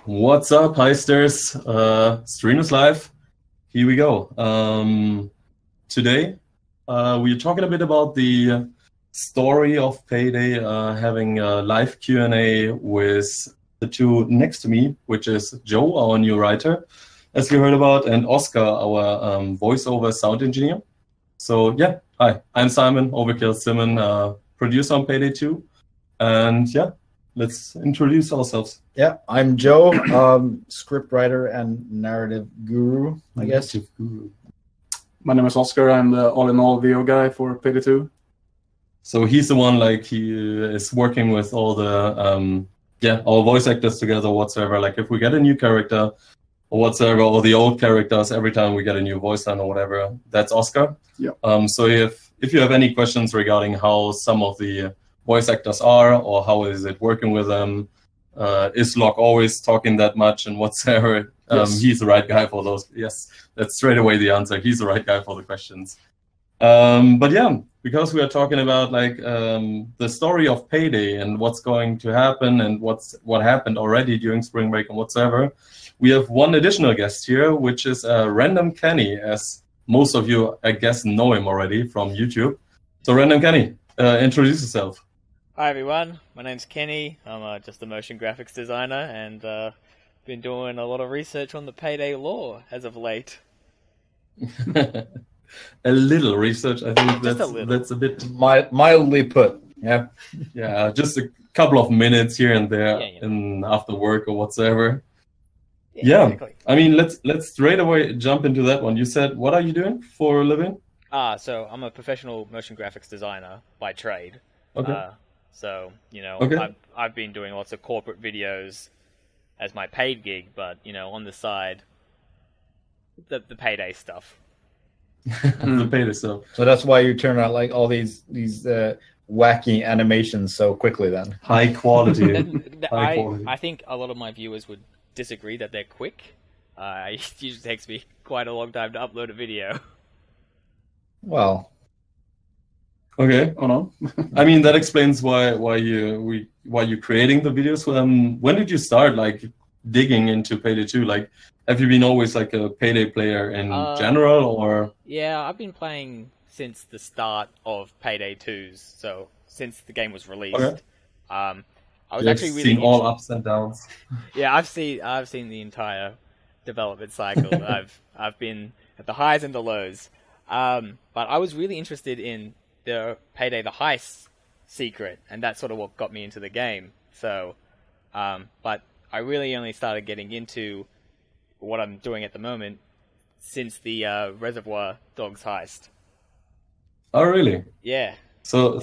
What's up, Heisters? Stream is live. Here we go. Today, we're talking a bit about the story of Payday, having a live Q&A with the two next to me, which is Joe, our new writer, as you heard about, and Oscar, our voiceover sound engineer. So yeah, hi, I'm Simon, Overkill Simon, producer on Payday 2. And yeah, let's introduce ourselves. Yeah, I'm Joe, scriptwriter and narrative guru, I guess. Guru. My name is Oscar. I'm the all-in-all VO guy for Payday 2. So he's the one, like, he is working with all the, our voice actors together whatsoever. Like, if we get a new character or whatsoever, or the old characters, every time we get a new voice line or whatever, that's Oscar. Yeah. So if you have any questions regarding how some of the voice actors are, or how is it working with them, is Locke always talking that much and whatsoever, Yes. he's the right guy for those. Yes, that's straight away the answer. He's the right guy for the questions. But yeah, because we are talking about like the story of Payday and what's going to happen and what happened already during spring break and whatsoever, we have one additional guest here, which is Random Kenny, as most of you, I guess, know him already from YouTube. So Random Kenny, introduce yourself. Hi everyone, my name's Kenny. I'm just a motion graphics designer and been doing a lot of research on the Payday lore as of late. A little research, I think that's a bit Mildly put, yeah. Yeah, just a couple of minutes here and there, Yeah, and after work or whatsoever. Yeah, exactly. I mean, let's straight away jump into that one. You said, what are you doing for a living? So I'm a professional motion graphics designer by trade. Okay. So, you know, Okay. I've been doing lots of corporate videos as my paid gig, but, you know, on the side, the Payday stuff. The Payday stuff. So that's why you turn out like all these wacky animations so quickly then. High quality. High quality. I think a lot of my viewers would disagree that they're quick. It usually takes me quite a long time to upload a video. Well, Okay. Oh no. I mean, that explains why you're creating the videos. When did you start like digging into Payday 2? Like, have you been always like a Payday player in general, or? Yeah, I've been playing since the start of Payday 2's, so since the game was released. Okay. I was You've actually really seen all ups and downs. Yeah, I've seen the entire development cycle. I've been at the highs and the lows. But I was really interested in the Payday the Heist secret, and that's sort of what got me into the game. So, but I really only started getting into what I'm doing at the moment since the Reservoir Dogs heist. Oh, really? Yeah. So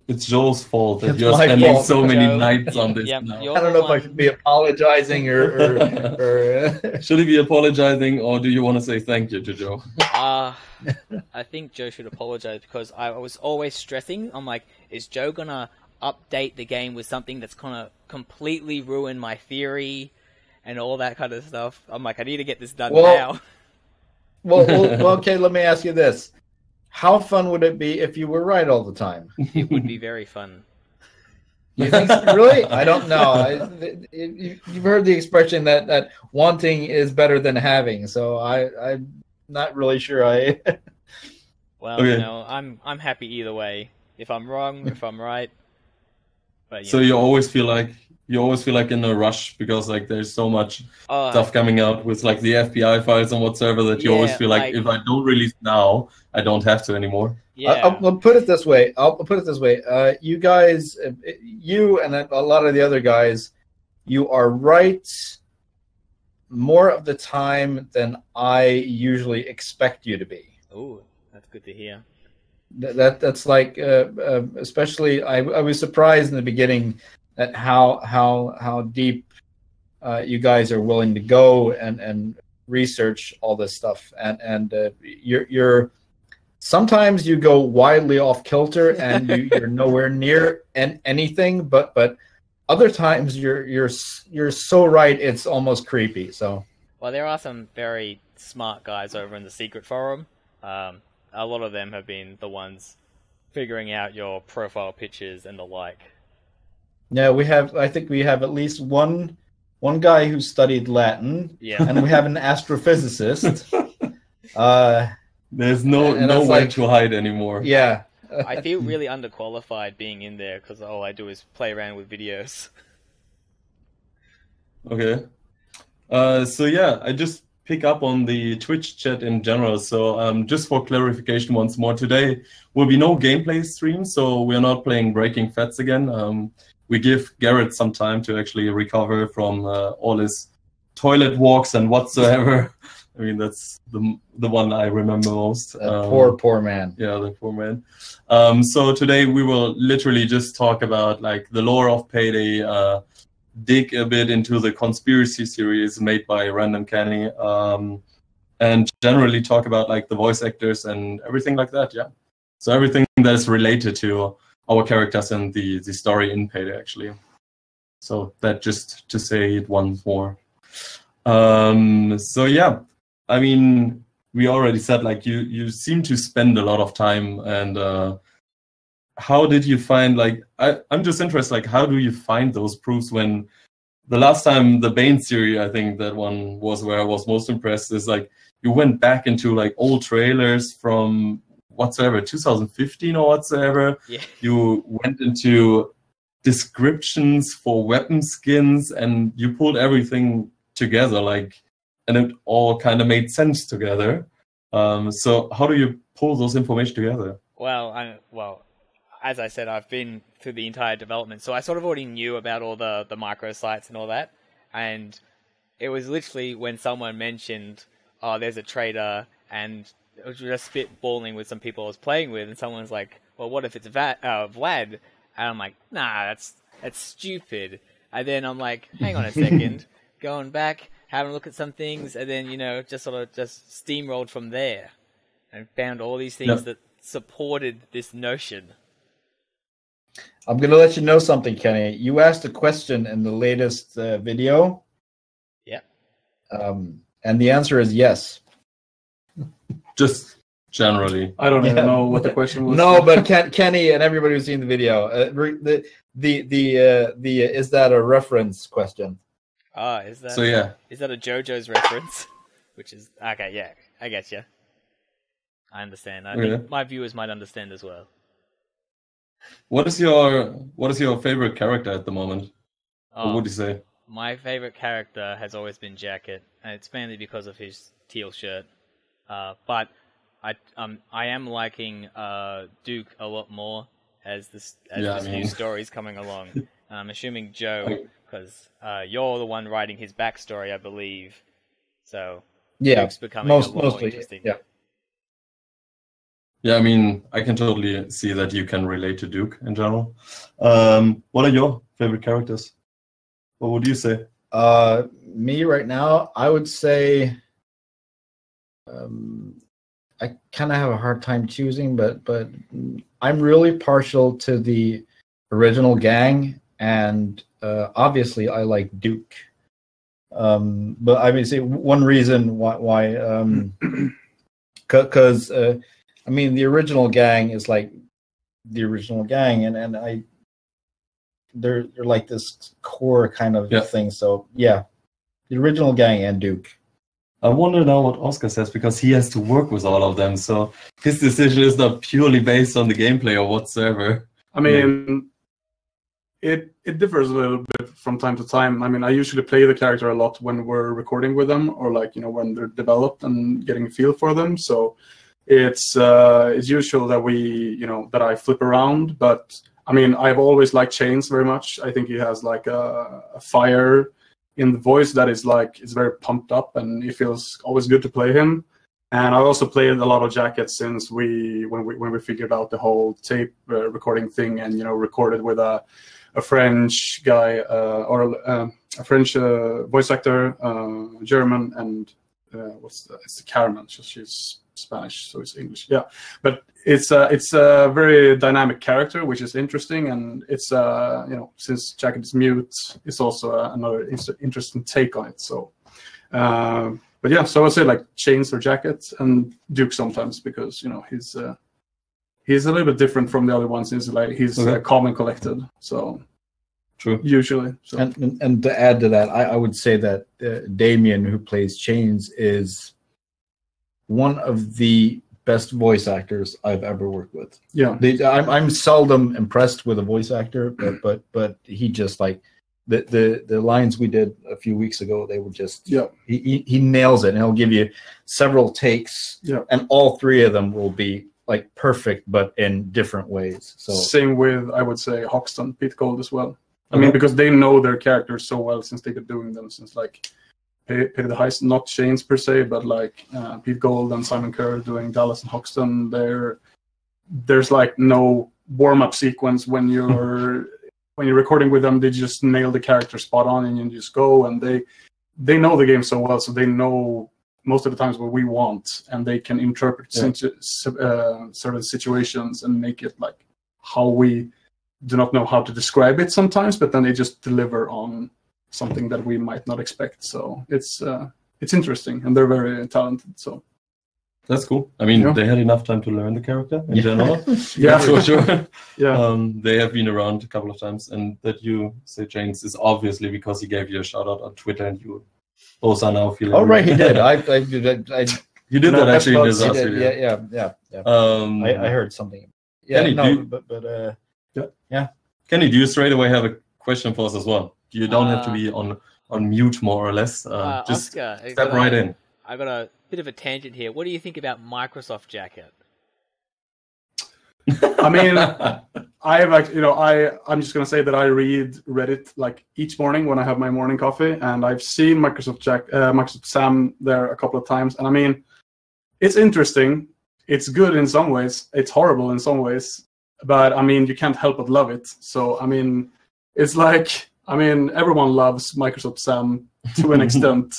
it's Joel's fault that It's you're my spending fault. so many Joe, nights on this yep, now. you're I don't the know if I one- should be apologizing or Should he be apologizing, or do you want to say thank you to Joe? I think Joe should apologize because I was always stressing. I'm like, is Joe gonna update the game with something that's gonna completely ruin my theory and all that kind of stuff? I'm like, I need to get this done now. well, okay, let me ask you this. How fun would it be if you were right all the time? It would be very fun. You think so? Really? I don't know. You've heard the expression that wanting is better than having, so I'm not really sure Well, Okay. you know, I'm happy either way. If I'm wrong, if I'm right. But So you always feel like in a rush because like there's so much stuff coming out with like the FBI files and whatsoever that you always Yeah, feel like like- if I don't release now, I don't have to anymore. yeah. I'll put it this way. You guys, you and a lot of the other guys, you are right more of the time than I usually expect you to be. Ooh, that's good to hear. That's like, especially I was surprised in the beginning at how deep you guys are willing to go and research all this stuff, and you're sometimes you go wildly off kilter and you're nowhere near anything, but other times you're so right it's almost creepy. So Well, there are some very smart guys over in the secret forum. A lot of them have been the ones figuring out your profile pictures and the like. yeah, I think we have at least one one guy who studied Latin, Yeah. and we have an astrophysicist. There's no And no that's way like- to hide anymore. Yeah. I feel really underqualified being in there because all I do is play around with videos. Okay. So yeah, I just pick up on the Twitch chat in general. So just for clarification once more, today will be no gameplay stream, so we're not playing Breaking Fats again. We give Garrett some time to actually recover from all his toilet walks and whatsoever. I mean, that's the one I remember most. Poor man. Yeah, the poor man. So today we will literally just talk about like the lore of Payday, dig a bit into the conspiracy series made by Random Kenny, and generally talk about like the voice actors and everything like that. Yeah. So everything that is related to our characters and the story in Payday, actually. So that just to say it once more. So yeah, I mean, we already said like you seem to spend a lot of time, and how did you find like I'm just interested, like how do you find those proofs when the last time the Bane series, I think that one was where I was most impressed, is like you went back into like old trailers from whatsoever 2015 or whatsoever. Yeah. You went into descriptions for weapon skins and you pulled everything together, like, and it all kind of made sense together. So how do you pull those information together? Well, as I said, I've been through the entire development, so I sort of already knew about all the microsites and all that. And it was literally when someone mentioned, "Oh, there's a traitor," and it was just spitballing with some people I was playing with, and someone's like, "Well, what if it's Vlad?" And I'm like, "Nah, that's stupid." And then I'm like, "Hang on a second," going back, having a look at some things, and then just sort of just steamrolled from there, and found all these things that supported this notion. I'm going to let you know something, Kenny. You asked a question in the latest video. Yeah. And the answer is yes. Just generally. I don't even know what the question was. No, but Kenny and everybody who's seen the video, is that a reference question? Is that? So yeah. Is that a JoJo's reference? Which is okay. Yeah, I get you. I understand. I think my viewers might understand as well. What is your favorite character at the moment? What would you say? My favorite character has always been Jacket, and it's mainly because of his teal shirt. But I am liking Duke a lot more as this new story's coming along. I'm assuming Joe, because you're the one writing his backstory, I believe. So Duke's becoming a lot more interesting. Yeah. Yeah, I mean, I can totally see that you can relate to Duke in general. What are your favorite characters? What would you say? Me right now, I would say I kind of have a hard time choosing, but I'm really partial to the original gang, and obviously I like Duke. But I mean, see, one reason why because I mean, the original gang is like the original gang, and they're like this core kind of thing. So yeah, the original gang and Duke. I wonder now what Oscar says, because he has to work with all of them. So his decision is not purely based on the gameplay or whatsoever. I mean, it differs a little bit from time to time. I mean, I usually play the character a lot when we're recording with them, or like when they're developed and getting a feel for them. So it's usual that that I flip around, but I mean, I've always liked Chains very much. I think he has like a fire in the voice that is like, it's very pumped up, and it feels always good to play him. And I also played a lot of Jacket since when we figured out the whole tape recording thing, and recorded with a French guy or a French voice actor, German, and it's the Caramel. She's Spanish, so it's English. Yeah, but it's a very dynamic character, which is interesting, and it's since Jacket is mute, it's also another interesting take on it. So, but yeah, so I would say like Chains or Jacket, and Duke sometimes, because he's a little bit different from the other ones. He's calm and collected. So True. usually. So. And to add to that, I would say that Damien, who plays Chains, is one of the best voice actors I've ever worked with. Yeah, I'm seldom impressed with a voice actor, but he just like the lines we did a few weeks ago, they were just he nails it, and he'll give you several takes, and all three of them will be like perfect, but in different ways. So same with, I would say, Hoxton, Pete Gold as well. I mean, because they know their characters so well since they've been doing them since like Pay the Heist, not Chains per se, but like Pete Gold and Simon Kerr doing Dallas and Hoxton. There's like no warm-up sequence when you're recording with them. They just nail the character spot on, and you just go. And they know the game so well, so they know most of the times what we want, and they can interpret certain situations and make it like how we do not know how to describe it sometimes, but then they just deliver on something that we might not expect. So it's interesting, and they're very talented. So that's cool. I mean, they had enough time to learn the character in general. For sure. They have been around a couple of times, and that you say James is obviously because he gave you a shout out on Twitter, and you both are now feeling. Oh right, he did. You did that actually in his last video. Yeah. I heard something. Yeah, Kenny, Kenny, do you straight away have a question for us as well? You don't have to be on mute, more or less. Just Oscar, step right in. I got a bit of a tangent here. What do you think about Microsoft Jacket? I mean, I'm just gonna say that I read Reddit like each morning when I have my morning coffee, and I've seen Microsoft Sam there a couple of times, and I mean, it's interesting. It's good in some ways. It's horrible in some ways, but I mean, you can't help but love it. So I mean, it's like, I mean, everyone loves Microsoft Sam to an extent.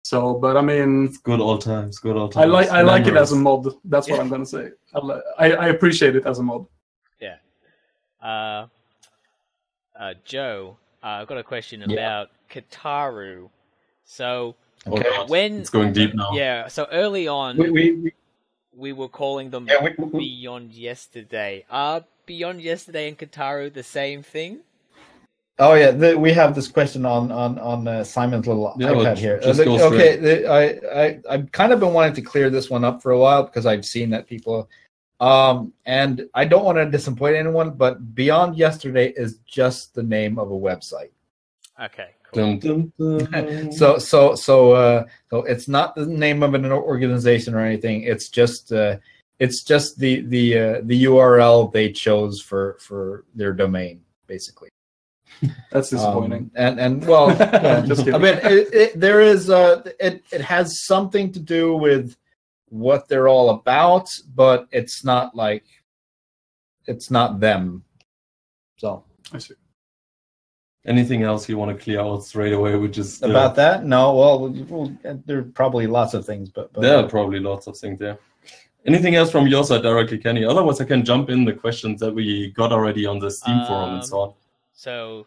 So, but I mean, it's good old times. Good old times. I like it as a mod. That's Yeah. what I'm gonna say. I appreciate it as a mod. Yeah. Joe, I've got a question about Kataru. So when it's going deep now. Yeah. So early on, we were calling them Beyond Yesterday. Are Beyond Yesterday and Kataru the same thing? Oh yeah, we have this question on Simon's little iPad here. I've kind of been wanting to clear this one up for a while because I've seen that people, and I don't want to disappoint anyone, but Beyond Yesterday is just the name of a website. Okay. Cool. Dum, dum, dum. So it's not the name of an organization or anything. It's just the URL they chose for their domain, basically. That's disappointing. And well, Just kidding. I mean, there is it has something to do with what they're all about, but it's not like it's not them. So I see. Anything else you want to clear out straight away? Which is about that? No. Well, there are probably lots of things, but there are probably lots of things there. Anything else from your side directly, Kenny? Otherwise, I can jump in the questions that we got already on the Steam forum and so on. So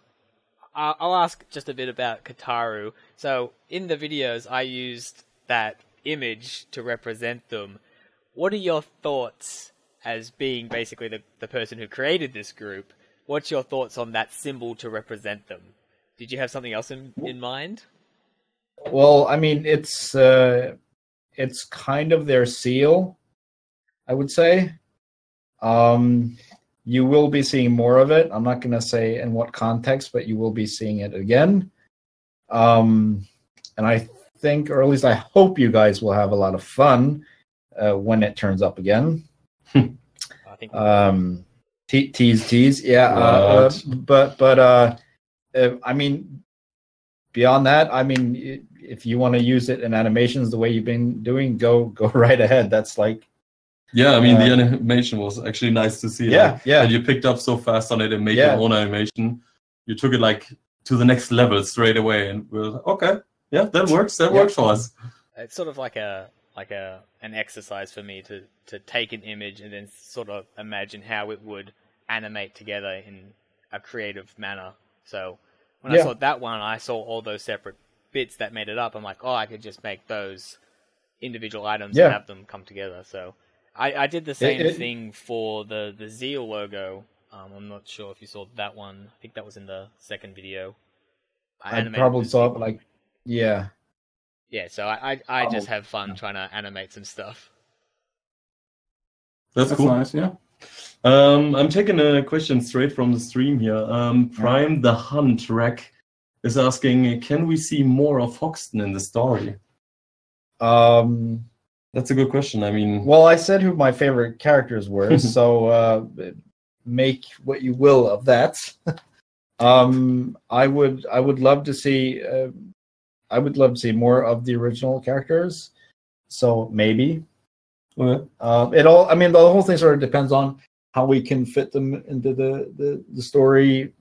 I'll ask just a bit about Kataru. So in the videos, I used that image to represent them. What are your thoughts as being basically the person who created this group? What's your thoughts on that symbol to represent them? Did you have something else in mind? Well, I mean, it's kind of their seal, I would say. You will be seeing more of it. I'm not going to say in what context, but you will be seeing it again. And I think, or at least I hope you guys will have a lot of fun when it turns up again. I think tease. Yeah. But I mean, beyond that, I mean, if you want to use it in animations the way you've been doing, go right ahead. That's like, yeah, I mean, the animation was actually nice to see. Yeah. And you picked up so fast on it and made your own animation. You took it like to the next level straight away, and we were like, okay, yeah, that works. That works for us. It's sort of like an exercise for me to take an image and then sort of imagine how it would animate together in a creative manner. So when I saw that one, I saw all those separate bits that made it up. I'm like, oh, I could just make those individual items and have them come together. So I did the same thing for the Zeal logo. I'm not sure if you saw that one. I think that was in the second video. I probably saw it, like, yeah. Yeah, so I just have fun trying to animate some stuff. That's cool. Nice, yeah. I'm taking a question straight from the stream here. Prime the Hunt Rack is asking, can we see more of Hoxton in the story? That's a good question. I mean, well, I said who my favorite characters were, so make what you will of that. I would love to see more of the original characters. So maybe. Okay. I mean, the whole thing sort of depends on how we can fit them into the story,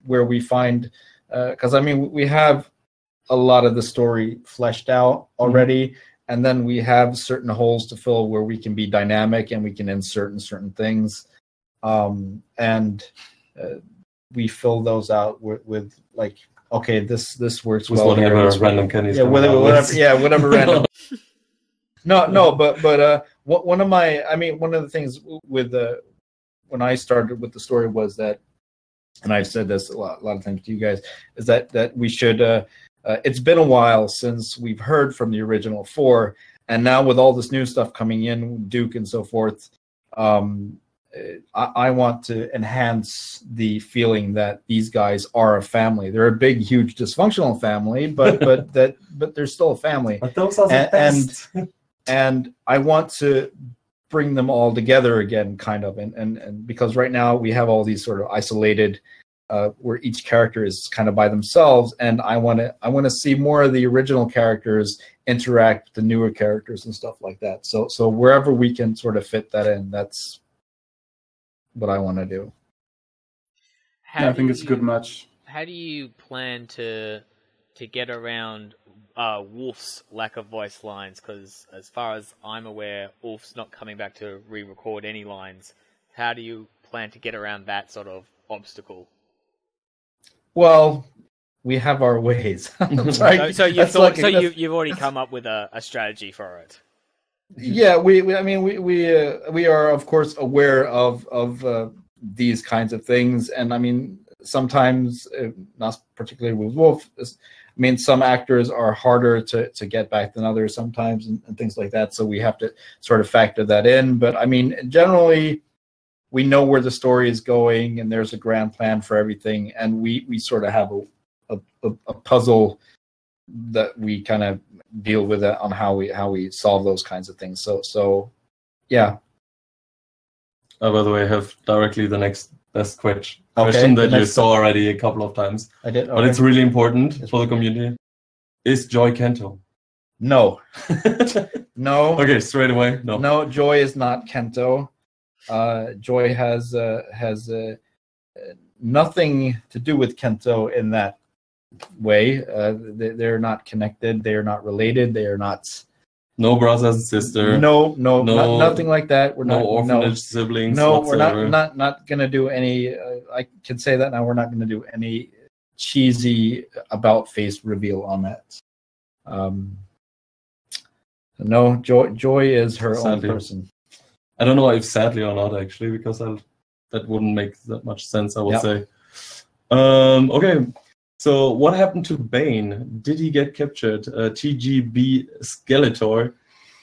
where we find, because I mean, we have a lot of the story fleshed out already, and then we have certain holes to fill where we can be dynamic and we can insert in certain things, and we fill those out with like, okay, this works with well. Whatever random Kenny's whatever random. No, but one of the things with when I started with the story was that, and I've said this a lot of times to you guys, is that we should. It's been a while since we've heard from the original four, and now with all this new stuff coming in, Duke and so forth, I want to enhance the feeling that these guys are a family. They're a big, huge, dysfunctional family, but they're still a family. But those are the best. And I want to bring them all together again, kind of, and because right now we have all these sort of isolated, where each character is kind of by themselves, and I want to see more of the original characters interact with the newer characters and stuff like that. So wherever we can sort of fit that in, that's what I want to do. I think it's a good match. How do you plan to get around Wolf's lack of voice lines? Because as far as I'm aware, Wolf's not coming back to re-record any lines. How do you plan to get around that sort of obstacle? Well, we have our ways. So you've already come up with a strategy for it. Yeah, we are of course aware of these kinds of things, and I mean sometimes, not particularly with Wolf, I mean some actors are harder to get back than others sometimes, and things like that. So we have to sort of factor that in. But I mean, generally, we know where the story is going, and there's a grand plan for everything, and we sort of have a puzzle that we kind of deal with it on how we solve those kinds of things. So yeah. By the way, I have directly the next best question Okay, that you saw already a couple of times. I did, okay. But it's really important for the community. Is Joy Kento? No. No. Okay, straight away. No. No, Joy is not Kento. Joy has nothing to do with Kento in that way. They're not connected. They are not related. They are not. No brothers and sister. No, nothing like that. We're no orphanage siblings. No, whatsoever. we're not going to do any. I can say that now. We're not going to do any cheesy about face reveal on that. No, Joy is her own person. I don't know if sadly or not, actually, because that wouldn't make that much sense, I would say. Okay, so what happened to Bane? Did he get captured? TGB Skeletor,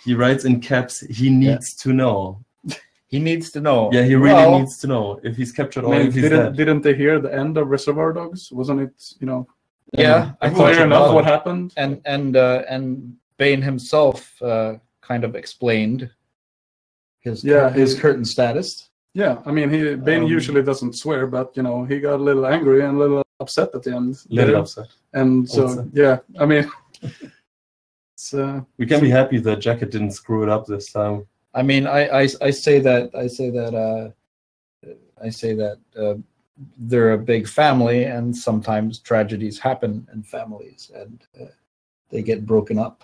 he writes in caps, he needs to know. He needs to know. Yeah, he really needs to know if he's captured or if he's dead. Didn't they hear the end of Reservoir Dogs? Wasn't it, Yeah, I thought clear enough what happened? And Bane himself kind of explained his current status. Yeah, I mean, Bane usually doesn't swear, but he got a little angry and a little upset at the end. Upset. And so, yeah, I mean, we can be happy that Jacket didn't screw it up this time. I mean, I say that they're a big family, and sometimes tragedies happen in families, and they get broken up.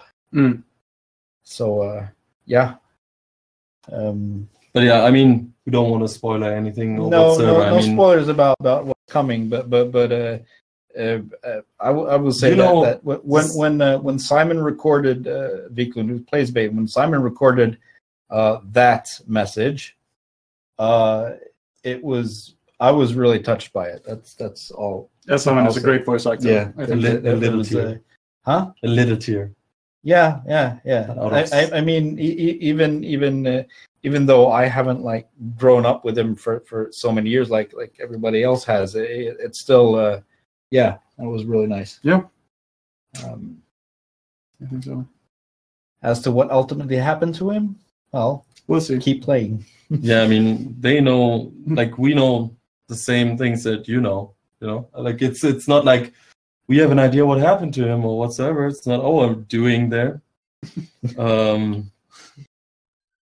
So yeah. But yeah, I mean, we don't want to spoil anything. No spoilers about what's coming. But I will say that when Simon recorded Viklund, who plays Bane, when Simon recorded that message, it was I was really touched by it. That's all. Simon is a great voice actor. Yeah, I A think. little tear. Huh? A little tear. Yeah. I mean, even though I haven't like grown up with him for so many years, like everybody else has, it's still, yeah, that was really nice. Yeah. I think so. As to what ultimately happened to him, well, We'll see. keep playing. Yeah, I mean, they know, like we know the same things that you know. Like it's not like we have an idea what happened to him or whatsoever. It's not, oh, I'm doing there.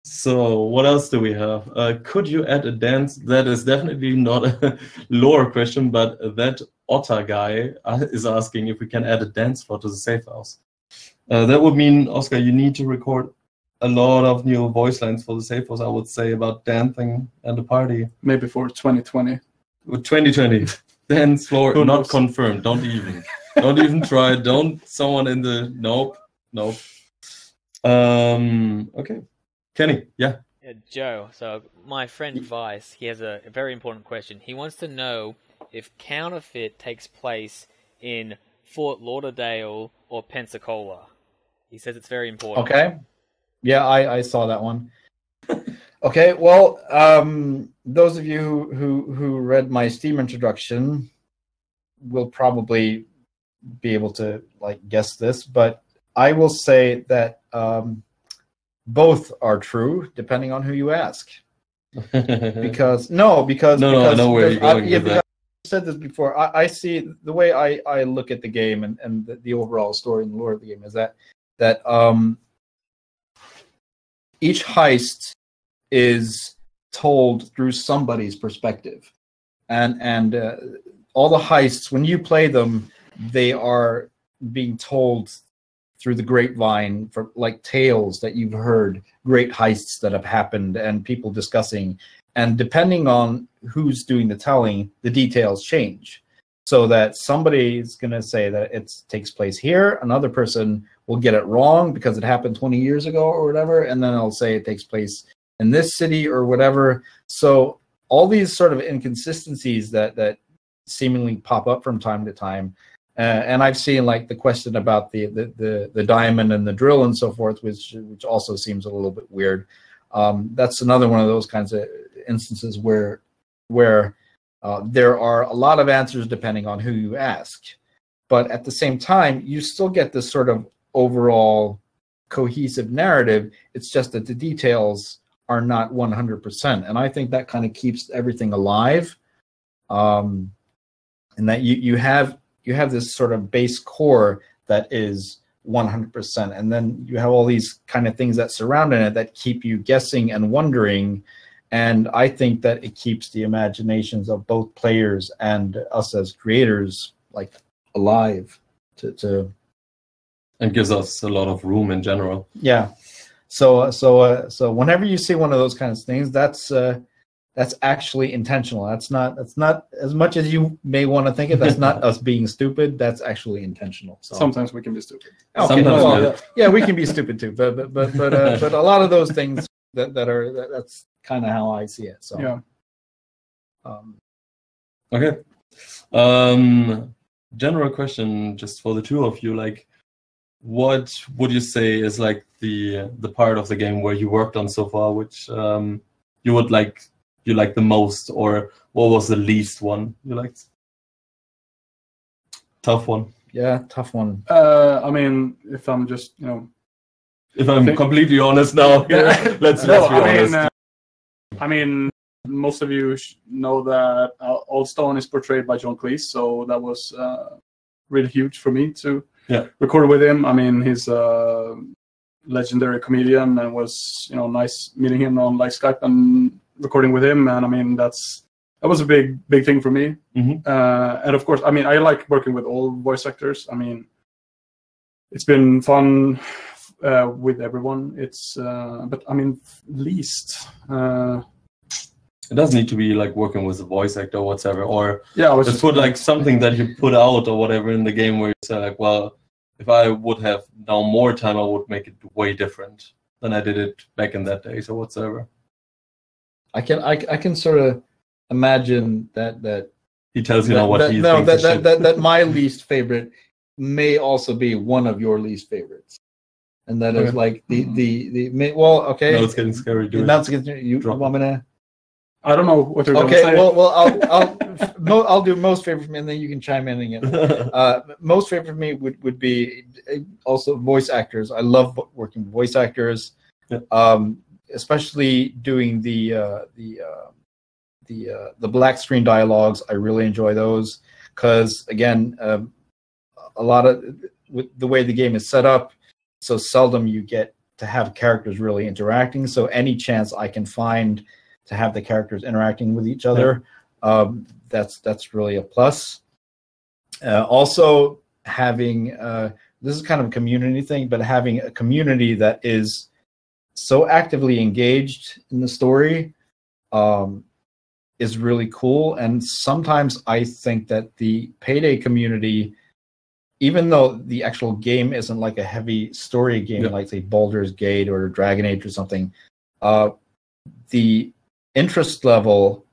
So what else do we have? Could you add a dance? That is definitely not a lore question, but that Otter guy is asking if we can add a dance floor to the safe house. That would mean, Oscar, you need to record a lot of new voice lines for the safe house, I would say, about dancing and the party. Maybe for 2020. With 2020. Dance floor, Who not knows? confirmed. Don't even try. Someone in the, nope. Okay. Kenny, yeah. Joe, so my friend Vice, he has a very important question. He wants to know if Counterfeit takes place in Fort Lauderdale or Pensacola. He says it's very important. Okay. Yeah, I saw that one. Okay, well, those of you who read my Steam introduction will probably be able to like guess this, but I will say that both are true depending on who you ask. Because I know where you're going with that. I've said this before. I see the way I look at the game and the overall story and the lore of the game is that each heist is told through somebody's perspective, and all the heists, when you play them, they are being told through the grapevine, for like tales that you've heard, great heists that have happened, and people discussing. And depending on who's doing the telling, the details change. So that somebody is going to say that it takes place here, another person will get it wrong because it happened 20 years ago or whatever, and then I'll say it takes place in this city or whatever. So all these sort of inconsistencies that seemingly pop up from time to time. And I've seen like the question about the diamond and the drill and so forth, which also seems a little bit weird. That's another one of those kinds of instances where there are a lot of answers depending on who you ask. But at the same time, you still get this sort of overall cohesive narrative. It's just that the details are not 100%. And I think that kind of keeps everything alive. And that you have this sort of base core that is 100%. And then you have all these kind of things that surround it that keep you guessing and wondering. And I think that it keeps the imaginations of both players and us as creators like alive to and gives us a lot of room in general. Yeah. So whenever you see one of those kinds of things, that's actually intentional. That's not as much as you may want to think it. That's not us being stupid. That's actually intentional. So Sometimes we can be stupid. okay, well, yeah, we can be stupid too. But a lot of those things that's kind of how I see it. So yeah. Okay. General question, just for the two of you, like, what would you say is like the part of the game where you worked on so far, which you like the most, or what was the least one you liked? Tough one. Yeah, tough one. I mean, if I'm just if I'm completely honest now, yeah, let's be honest. I mean, most of you know that Old Stone is portrayed by John Cleese, so that was really huge for me to record with him. I mean, he's a legendary comedian, and was nice meeting him on like Skype and recording with him. And I mean, that was a big thing for me. Mm-hmm. And of course, I mean, I like working with all voice actors. I mean, it's been fun with everyone. It's but I mean, least. It doesn't need to be like working with a voice actor or whatever, or just put like something that you put out or whatever in the game where you say like, well, if I would have now more time, I would make it way different than I did it back in that days or whatsoever. I can sort of imagine that he tells you now what he no, thinks. that my least favorite may also be one of your least favorites, and that is like the well, okay. No, it's getting scary. Now it's getting, you want me to? I don't know what you're going to say. Okay, well, I'll do most favorite for me, and then you can chime in again. Most favorite for me would be also voice actors. I love working with voice actors, especially doing the black screen dialogues. I really enjoy those because, again, a lot of with the way the game is set up, so seldom you get to have characters really interacting. So any chance I can find to have the characters interacting with each other, that's really a plus. Also, having this is kind of a community thing, but having a community that is so actively engaged in the story is really cool. And sometimes I think that the Payday community, even though the actual game isn't like a heavy story game, like say Baldur's Gate or Dragon Age or something, the interest level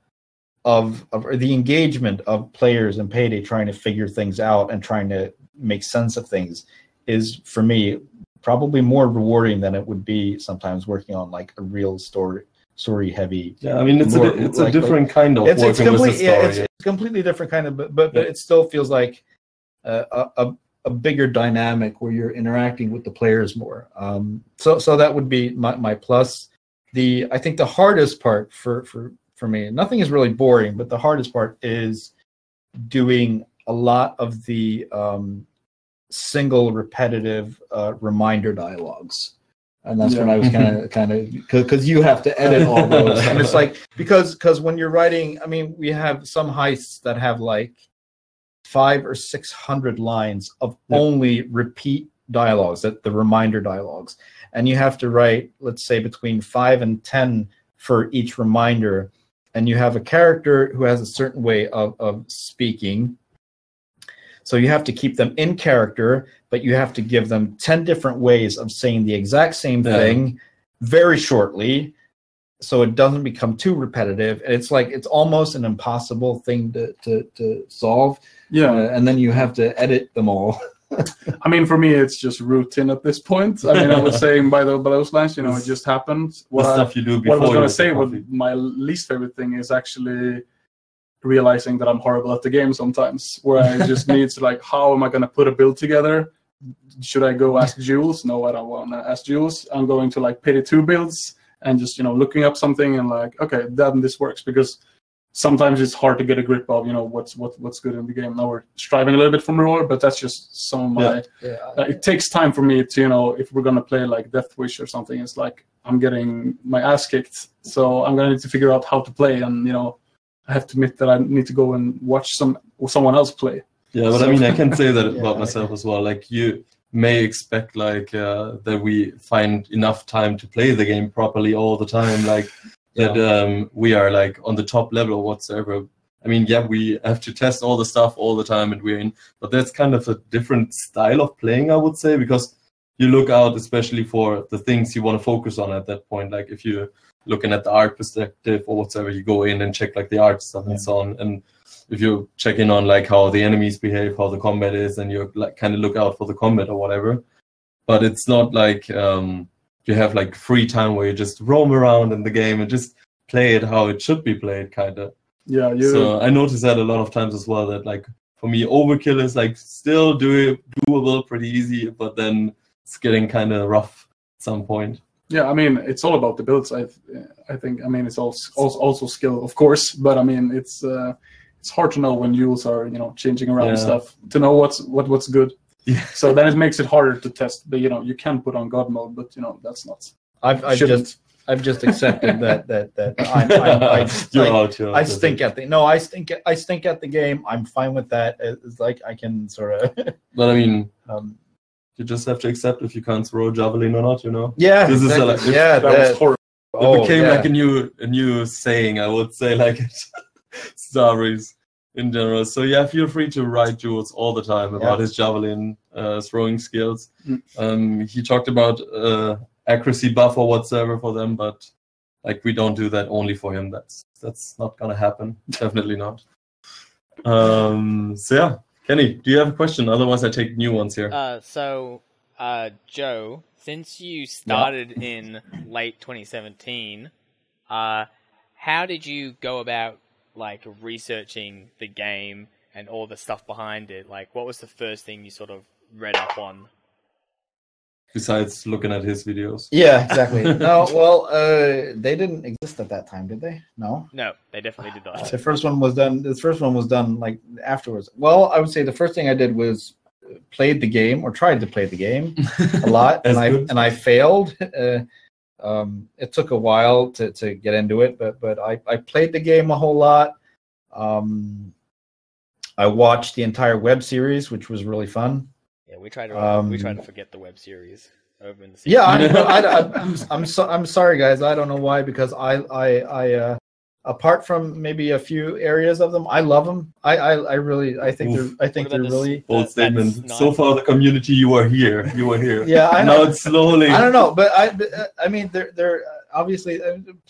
of or the engagement of players in Payday trying to figure things out and trying to make sense of things is, for me, probably more rewarding than it would be sometimes working on like a real story heavy. Yeah, I mean it's a different kind of working with the story. Yeah, it's a completely different kind of, but it still feels like a bigger dynamic where you're interacting with the players more. So that would be my plus. I think the hardest part for me, nothing is really boring, but the hardest part is doing a lot of the single repetitive reminder dialogues. And that's when I was kind of because you have to edit all those. And it's like, because when you're writing, I mean, we have some heists that have like 500 or 600 lines of only repeat dialogues, that the reminder dialogues. And you have to write, let's say, between 5 and 10 for each reminder. And you have a character who has a certain way of speaking. So you have to keep them in character, but you have to give them 10 different ways of saying the exact same thing very shortly, so it doesn't become too repetitive. And it's like, it's almost an impossible thing to solve. Yeah. And then you have to edit them all. I mean, for me, it's just routine at this point. I mean, I was saying by those lines, it just happens. What stuff you do before. What I was going to say, my least favorite thing is actually realizing that I'm horrible at the game sometimes, where I just need to, like, how am I going to put a build together? Should I go ask Jules? No, I don't want to ask Jules. I'm going to, like, Payday 2 builds and just, looking up something and like, okay, then this works, because sometimes it's hard to get a grip of, what's good in the game. Now we're striving a little bit for more, but that's just some of my... it takes time for me to, if we're going to play like Death Wish or something, it's like I'm getting my ass kicked. So I'm going to need to figure out how to play, and, I have to admit that I need to go and watch someone else play. Yeah, but I mean, I can say that about myself as well. Like, you may expect like that we find enough time to play the game properly all the time, like that we are like on the top level or whatsoever. I mean, we have to test all the stuff all the time, and we're in, but that's kind of a different style of playing, I would say, because you look out especially for the things you want to focus on at that point. Like if you're looking at the art perspective or whatsoever, you go in and check like the art stuff and so on. And if you check in on like how the enemies behave, how the combat is, and you like kind of look out for the combat or whatever. But it's not like you have like free time where you just roam around in the game and just play it how it should be played, kind of. Yeah. So I noticed that a lot of times as well, that like for me, overkill is like still doable, pretty easy, but then it's getting kind of rough at some point. Yeah, I mean, it's all about the builds. I think. I mean, it's also skill, of course, but I mean, it's hard to know when Jules are changing around stuff to know what's good. Yeah. So then it makes it harder to test. But you can put on God mode, but that's not. I've just accepted that I stink at the game. I'm fine with that. It's like I can sort of. But I mean. You just have to accept if you can't throw a javelin or not, Yeah, this exactly. is that was horrible. It became like a new saying, I would say, like Star Wars in general. So yeah, feel free to write Jules all the time about his javelin throwing skills. He talked about accuracy buff or whatsoever for them, but Like, we don't do that only for him. That's not gonna happen. Definitely not. So yeah, Kenny, do you have a question? Otherwise, I take new ones here. Joe, since you started in late 2017, how did you go about like researching the game and all the stuff behind it? Like, what was the first thing you sort of read up on? Besides looking at his videos. Yeah, exactly. No, well, they didn't exist at that time, did they? No. No, they definitely did not. The first one was done. The first one was done like afterwards. Well, I would say the first thing I did was played the game or tried to play the game a lot, and I failed. It took a while to get into it, but I played the game a whole lot. I watched the entire web series, which was really fun. Yeah, we try to forget the web series over in the season. Yeah, I'm sorry, guys. I don't know why, because I apart from maybe a few areas of them, I love them. I think they're really bold statement. So far, the community, you are here. Yeah, I know. Now it's slowly. I don't know, but I mean, they're obviously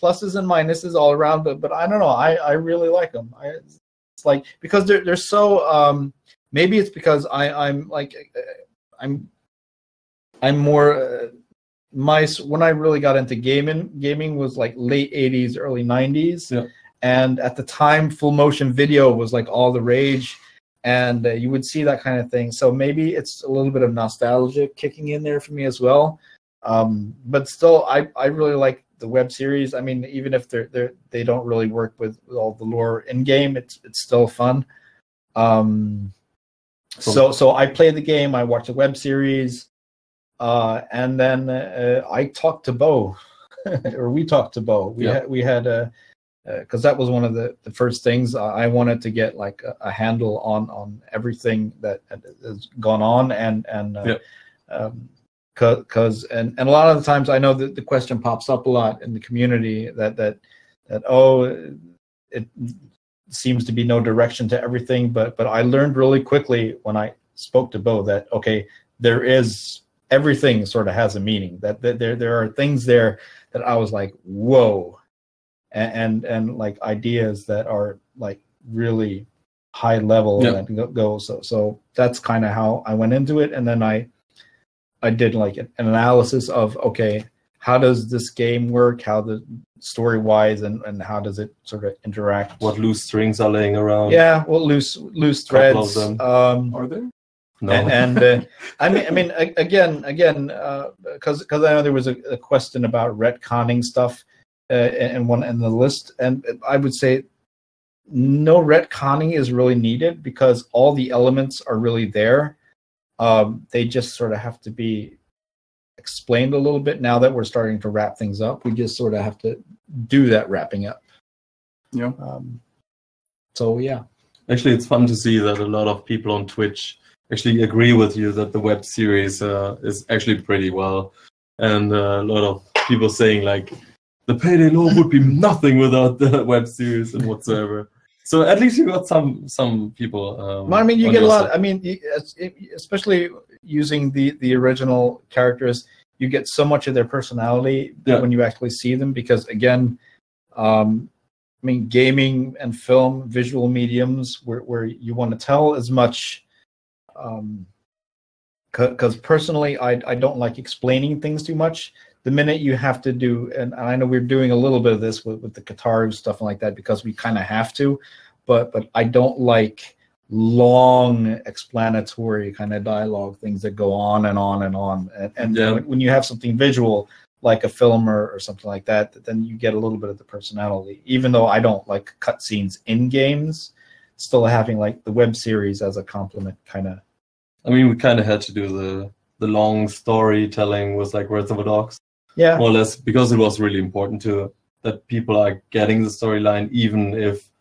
pluses and minuses all around, but I don't know. I really like them. It's like, because they're so. Maybe it's because I'm more when I really got into gaming was like late 80s, early 90s. Yeah. And at the time, full motion video was like all the rage, and you would see that kind of thing. So maybe it's a little bit of nostalgia kicking in there for me as well. But still, I really like the web series. I mean, even if they don't really work with all the lore in game, it's still fun. So I played the game, I watched the web series, and then I talked to Bo, or we talked to Bo. We had because that was one of the first things I wanted to get, like a handle on everything that has gone on, and because and a lot of the times I know that the question pops up a lot in the community that it seems to be no direction to everything, but I learned really quickly when I spoke to Bo that everything sort of has a meaning, that there are things there that I was like, whoa, and like ideas that are like really high level and go. So that's kind of how I went into it, and then I did like an analysis of, okay, how does this game work? How the story wise and how does it sort of interact? What loose strings are laying around? Yeah, what loose threads are there? No. And I mean, again, because I know there was a question about retconning stuff in the list, and I would say no retconning is really needed because all the elements are really there. They just sort of have to be explained a little bit. Now that we're starting to wrap things up, we just sort of have to do that wrapping up. Yeah. So yeah. Actually, it's fun to see that a lot of people on Twitch actually agree with you that the web series is actually pretty well, and a lot of people saying like the Payday lore would be nothing without the web series and whatsoever. So at least you got some people. Well, I mean, you get a lot. I mean, especially using the original characters, you get so much of their personality when you actually see them. Because again, I mean, gaming and film, visual mediums, where you want to tell as much. Because personally, I don't like explaining things too much. The minute you have to do, and I know we're doing a little bit of this with the Qatar stuff and like that because we kind of have to, but I don't like long explanatory kind of dialogue, things that go on and on and on. And when you have something visual like a film or something like that, then you get a little bit of the personality. Even though I don't like cutscenes in games, still having like the web series as a complement kind of. I mean, we kind of had to do the long storytelling with like Words of a Dogs. Yeah, more or less, because it was really important that people are getting the storyline, even if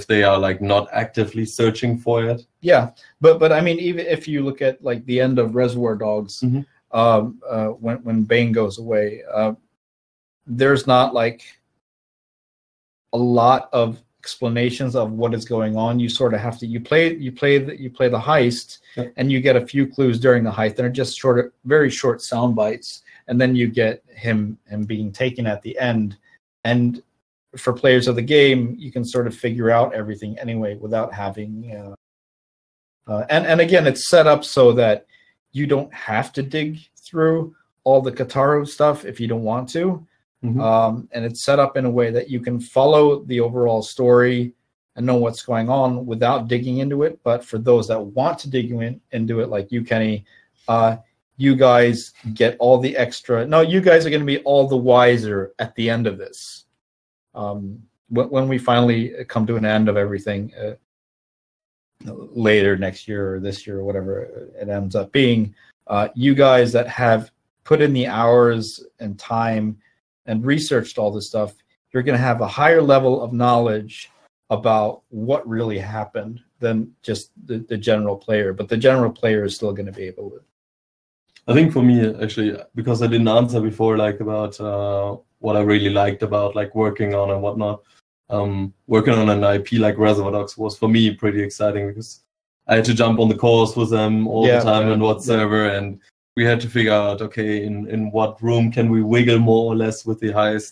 they are like not actively searching for it. Yeah, but I mean, even if you look at like the end of Reservoir Dogs, when Bane goes away, there's not like a lot of explanations of what is going on. You sort of have to play the heist, and you get a few clues during the heist, and they're just very short sound bites. and then you get him being taken at the end. And for players of the game, you can sort of figure out everything anyway without having. And again, it's set up so that you don't have to dig through all the Kataru stuff if you don't want to. And it's set up in a way that you can follow the overall story and know what's going on without digging into it. But for those that want to dig into it, like you, Kenny, you guys get all the extra. No, you guys are going to be all the wiser at the end of this. When we finally come to an end of everything later next year or this year or whatever it ends up being, you guys that have put in the hours and time and researched all this stuff, you're going to have a higher level of knowledge about what really happened than just the general player. But the general player is still going to be able to. I think for me, actually, because I didn't answer before, like about what I really liked about like working on and whatnot. Working on an IP like Reservoir Dogs was for me pretty exciting because I had to jump on the calls with them all the time and whatsoever, and we had to figure out, okay, in what room can we wiggle more or less with the heist.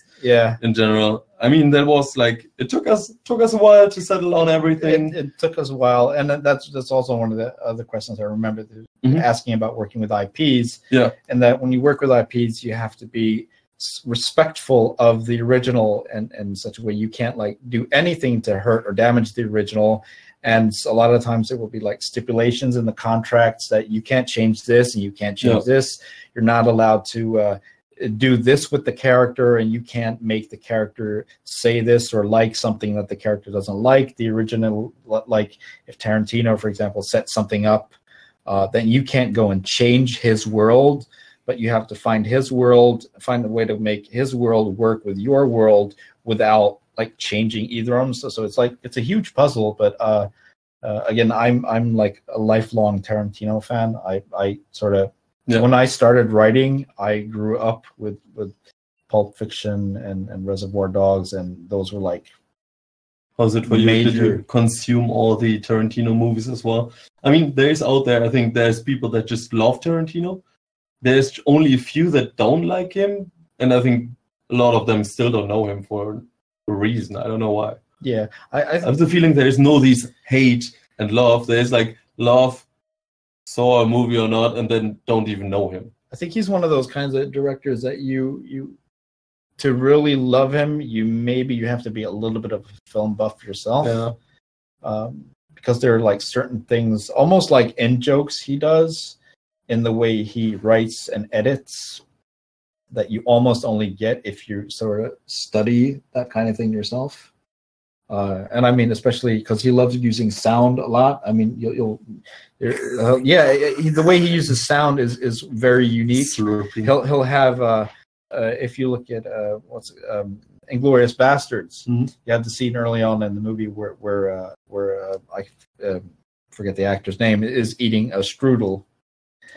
In general, I mean, that was like it took us a while to settle on everything. It took us a while, and that's also one of the other questions I remember asking about working with IPs. And that when you work with IPs, you have to be respectful of the original and in such a way you can't like do anything to hurt or damage the original. And a lot of times it will be like stipulations in the contracts that you can't change this and you can't change this. You're not allowed to do this with the character, and you can't make the character say this or like something that the character doesn't like. The original, like if Tarantino, for example, set something up, then you can't go and change his world, but you have to find his world, find a way to make his world work with your world without like changing either of them. So it's like it's a huge puzzle. But again, I'm like a lifelong Tarantino fan. I sort of when I started writing, I grew up with Pulp Fiction and Reservoir Dogs, and those were like. How's it for you? Did you consume all the Tarantino movies as well? I mean, there's out there. I think there's people that just love Tarantino. There's only a few that don't like him, and I think a lot of them still don't know him for a reason. I don't know why. Yeah, I have the feeling there is no these hate and love. There's like love, saw a movie or not, and then don't even know him. I think he's one of those kinds of directors that you to really love him, you have to be a little bit of a film buff yourself. Because there are like certain things, almost like in jokes he does in the way he writes and edits, that you almost only get if you sort of study that kind of thing yourself. And I mean, especially because he loves using sound a lot. I mean, the way he uses sound is very unique. Slurping. He'll have if you look at Inglourious Bastards, you have the scene early on in the movie where I forget the actor's name, is eating a strudel.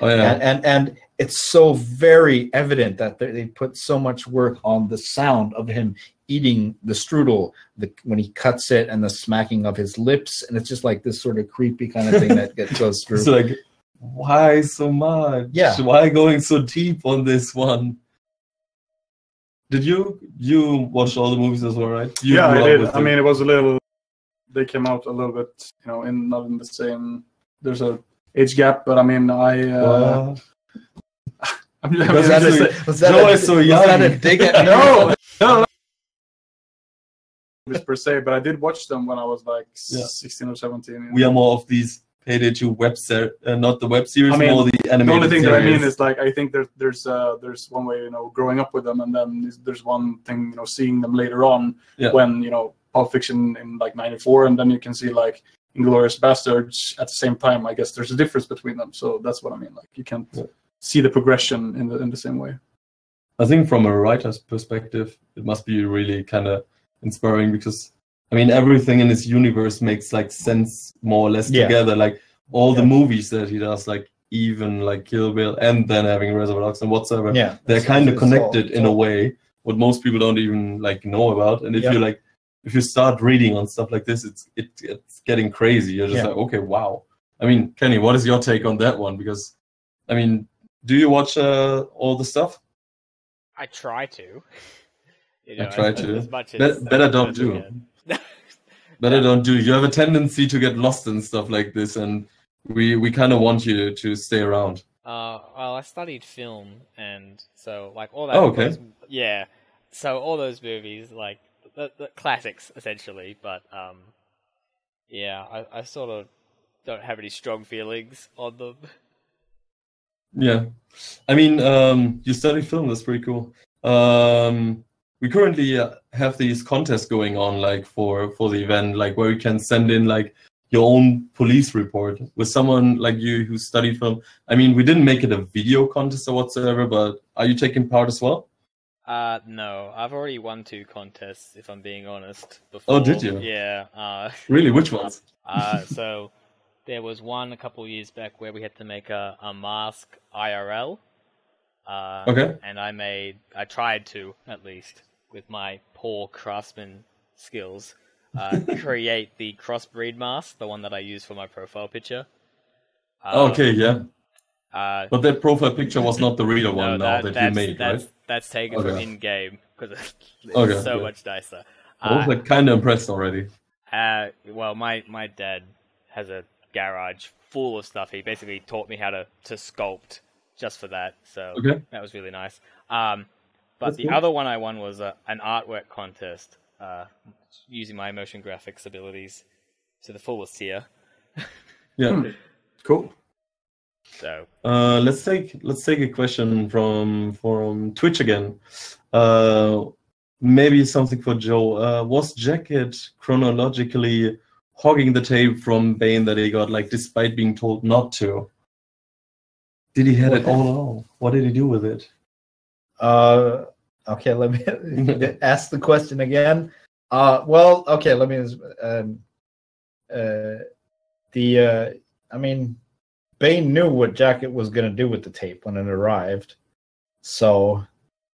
Oh yeah, and it's so very evident that they put so much work on the sound of him eating the strudel, when he cuts it, and the smacking of his lips, and it's just like this sort of creepy kind of thing that goes through. It's like, why so much? Yeah, why going so deep on this one? Did you watch all the movies as well, right? Yeah, I did. I mean, it was a little. They came out a little bit, not in the same. There's a age gap, but I mean, Joe is so young. Was that a dig at no. Per se, but I did watch them when I was like 16 or 17. We are more of these Payday 2 web series, not the web series, more the animated. The only thing series. that I mean is like I think there's one way growing up with them, and then there's one thing seeing them later on when Pulp Fiction in like '94, and then you can see like Inglourious Bastards at the same time. I guess there's a difference between them, so that's what I mean. Like you can't see the progression in the same way. I think from a writer's perspective, it must be really kind of inspiring because I mean everything in this universe makes like sense more or less together. Like all the movies that he does, like even like Kill Bill, and then having Reservoir Dogs and whatsoever, they're kind of connected in a way what most people don't even like know about. And if you start reading on stuff like this, it's getting crazy. You're just like, okay, wow. I mean, Kenny, what is your take on that one? Because I mean, do you watch all the stuff? I try to. I try to. As much as, better don't do. Better don't do. You have a tendency to get lost in stuff like this, and we kind of want you to stay around. Well, I studied film, and so like all that. Oh, okay. Yeah, so all those movies, like the classics, essentially. But yeah, I sort of don't have any strong feelings on them. Yeah, I mean, you study film. That's pretty cool. We currently have these contests going on, like for the event, like where you can send in like your own police report with someone like you who studied film. I mean, we didn't make it a video contest or whatsoever, but are you taking part as well? No, I've already won 2 contests, if I'm being honest. Before. Oh, did you? Yeah. Really? Which ones? So there was one a couple of years back where we had to make a mask IRL. Okay. And I tried to, at least, with my poor craftsman skills, create the crossbreed mask, the one that I use for my profile picture. Okay, yeah. But that profile picture was not the real one that you made, right? That's taken from in-game, because it's so much nicer. I was like kind of impressed already. Well, my dad has a garage full of stuff. He basically taught me how to sculpt just for that, so that was really nice. But the other one I won was an artwork contest, using my motion graphics abilities to the fullest here. Yeah, cool. So let's take a question from Twitch again. Maybe something for Joe. Was Jacket chronologically hogging the tape from Bane that he got, like despite being told not to? Did he have it all along? What did he do with it? Okay, let me ask the question again. Well, okay, let me. I mean, Bane knew what Jacket was going to do with the tape when it arrived. So,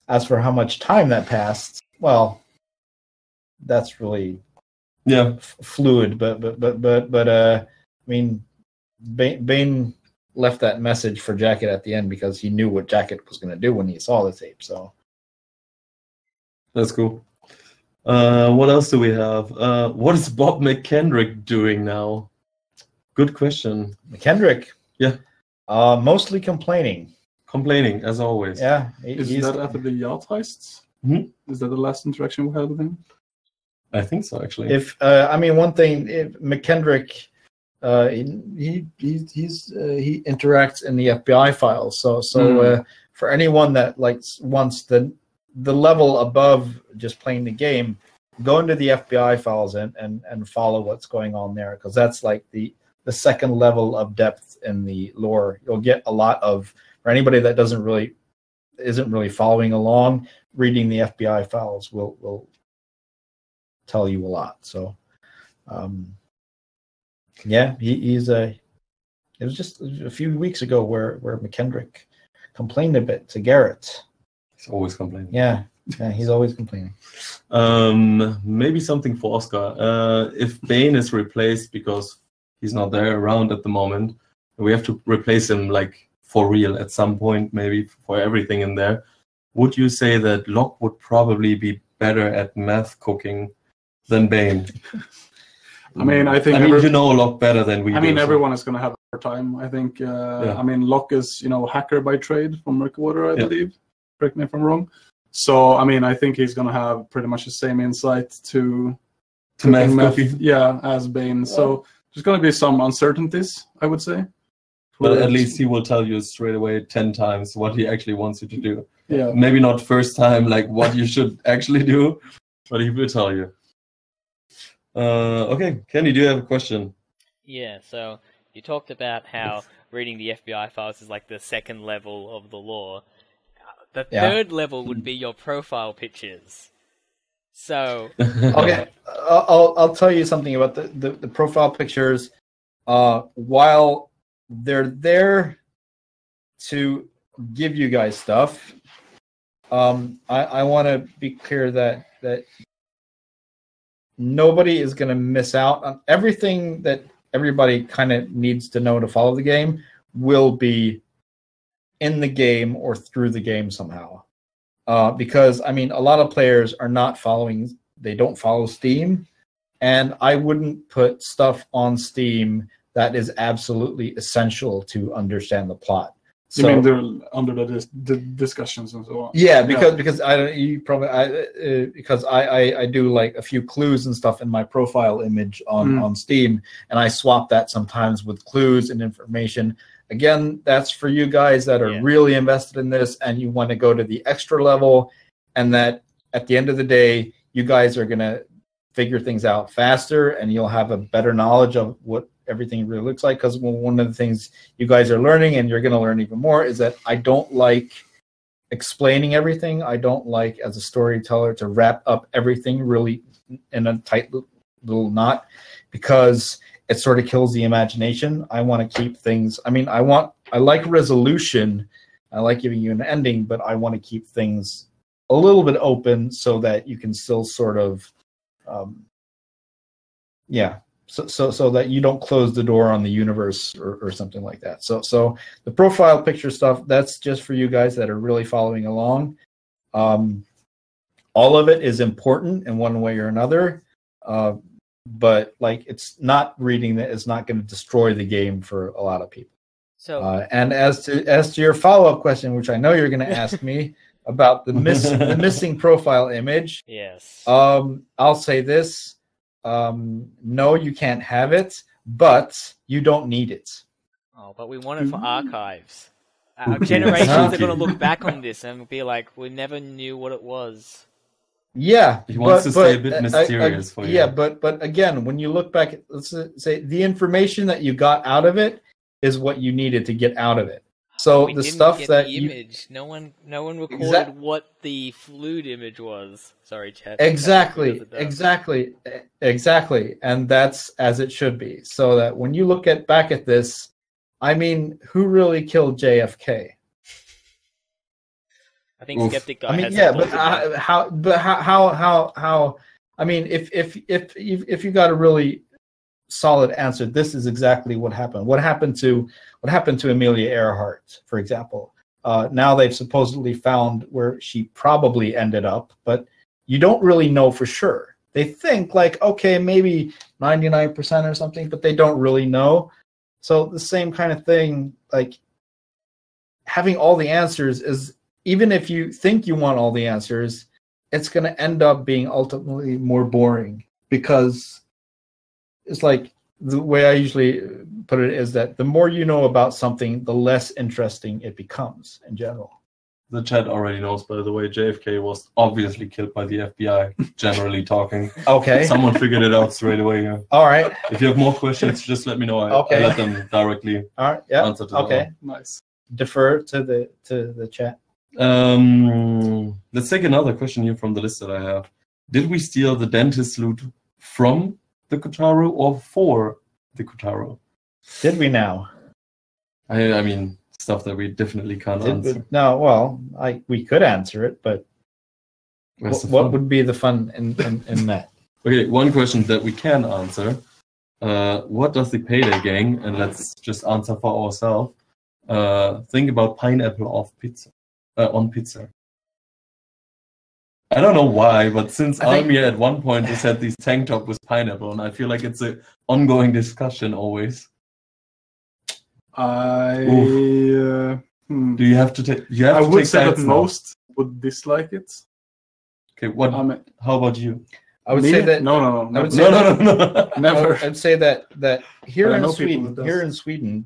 as for how much time that passed, well, that's really fluid. But I mean, Bane left that message for Jacket at the end because he knew what Jacket was going to do when he saw the tape. So that's cool. What else do we have? What is Bob McKendrick doing now? Good question. McKendrick? Yeah. Mostly complaining. Complaining, as always. Yeah. Is that after the yacht heists? Mm-hmm. Is that the last interaction we had with him? I think so, actually. If I mean, one thing, if McKendrick, he interacts in the FBI files. So for anyone that wants the level above just playing the game, go into the FBI files and follow what's going on there, because that's like the second level of depth in the lore. You'll get a lot of, for anybody that isn't really following along, reading the FBI files will tell you a lot. So it was just a few weeks ago where McKendrick complained a bit to Garrett. He's always complaining. Yeah, he's always complaining. Maybe something for Oscar. If Bane is replaced because he's not there around at the moment, we have to replace him like for real at some point, maybe for everything in there. Would you say that Locke would probably be better at math cooking than Bane? I mean, you know Locke better than we do. I mean, everyone is going to have a hard time. I think. I mean, Locke is hacker by trade from Murkwater, I believe. Correct me if I'm wrong. So, I mean, I think he's going to have pretty much the same insight to math, as Bane. So there's going to be some uncertainties, I would say. But at least he will tell you straight away 10 times what he actually wants you to do. Yeah. Maybe not first time, like what you should actually do, but he will tell you. Okay, Kenny, do you have a question? Yeah, so you talked about how reading the FBI files is like the second level of the lore. The third level would be your profile pictures. So okay, I'll tell you something about the profile pictures. While they're there to give you guys stuff, I want to be clear that nobody is going to miss out on everything that everybody kind of needs to know to follow the game. Will be in the game or through the game somehow. because I mean, a lot of players are not following. They don't follow Steam, and I wouldn't put stuff on Steam that is absolutely essential to understand the plot. You mean they're under the discussions and so on? Yeah, because I don't. You probably because I do like a few clues and stuff in my profile image on Steam, and I swap that sometimes with clues and information. Again, that's for you guys that are really invested in this and you want to go to the extra level, and that at the end of the day, you guys are gonna figure things out faster, and you'll have a better knowledge of what everything really looks like. Because one of the things you guys are learning, and you're going to learn even more, is that I don't like explaining everything. I don't like, as a storyteller, to wrap up everything really in a tight little knot, because it sort of kills the imagination. I want to keep things, I mean, I like resolution. I like giving you an ending, but I want to keep things a little bit open so that you can still sort of so that you don't close the door on the universe or something like that. So the profile picture stuff, that's just for you guys that are really following along. All of it is important in one way or another, but like, it's not reading that is not going to destroy the game for a lot of people. So and as to your follow-up question, which I know you're going to ask me about the missing profile image. Yes. I'll say this. No, you can't have it, but you don't need it. Oh, but we want it for archives. Our generations are going to look back on this and be like, we never knew what it was. Yeah. He wants to stay a bit mysterious for you. Yeah, but again, when you look back, let's say the information that you got out of it is what you needed to get out of it. So the stuff that the image, no one recorded what the fluid image was. Sorry, chat. Exactly, and that's as it should be. So that when you look back at this, I mean, who really killed JFK? I think Skeptic Guy. I mean, has yeah, but how? I mean, if you got a really solid answer, this is exactly what happened. What happened to Amelia Earhart, for example? Now they've supposedly found where she probably ended up, but you don't really know for sure. They think like, okay, maybe 99% or something, but they don't really know. So the same kind of thing, like having all the answers is, even if you think you want all the answers, it's going to end up being ultimately more boring, because it's like, the way I usually put it is that the more you know about something, the less interesting it becomes in general. The chat already knows, by the way, JFK was obviously killed by the FBI, generally talking. Okay. Someone figured it out straight away. Yeah. All right. If you have more questions, just let me know. I let them directly answer to them. Nice. Defer to the chat. Let's take another question here from the list that I have. Did we steal the dentist loot from the Kotaro or for the Kotaro? Did we now? I mean, stuff that we definitely can't answer. No, well, we could answer it, but what would be the fun in that? Okay, one question that we can answer. What does the Payday gang, and let's just answer for ourselves, think about pineapple on pizza? I don't know why, but since Almir at one point just had these tank top with pineapple, and I feel like it's an ongoing discussion always. Do you have to take? I would say that most would dislike it. Okay, how about you? I would say that no. Never. I'd say that here in Sweden,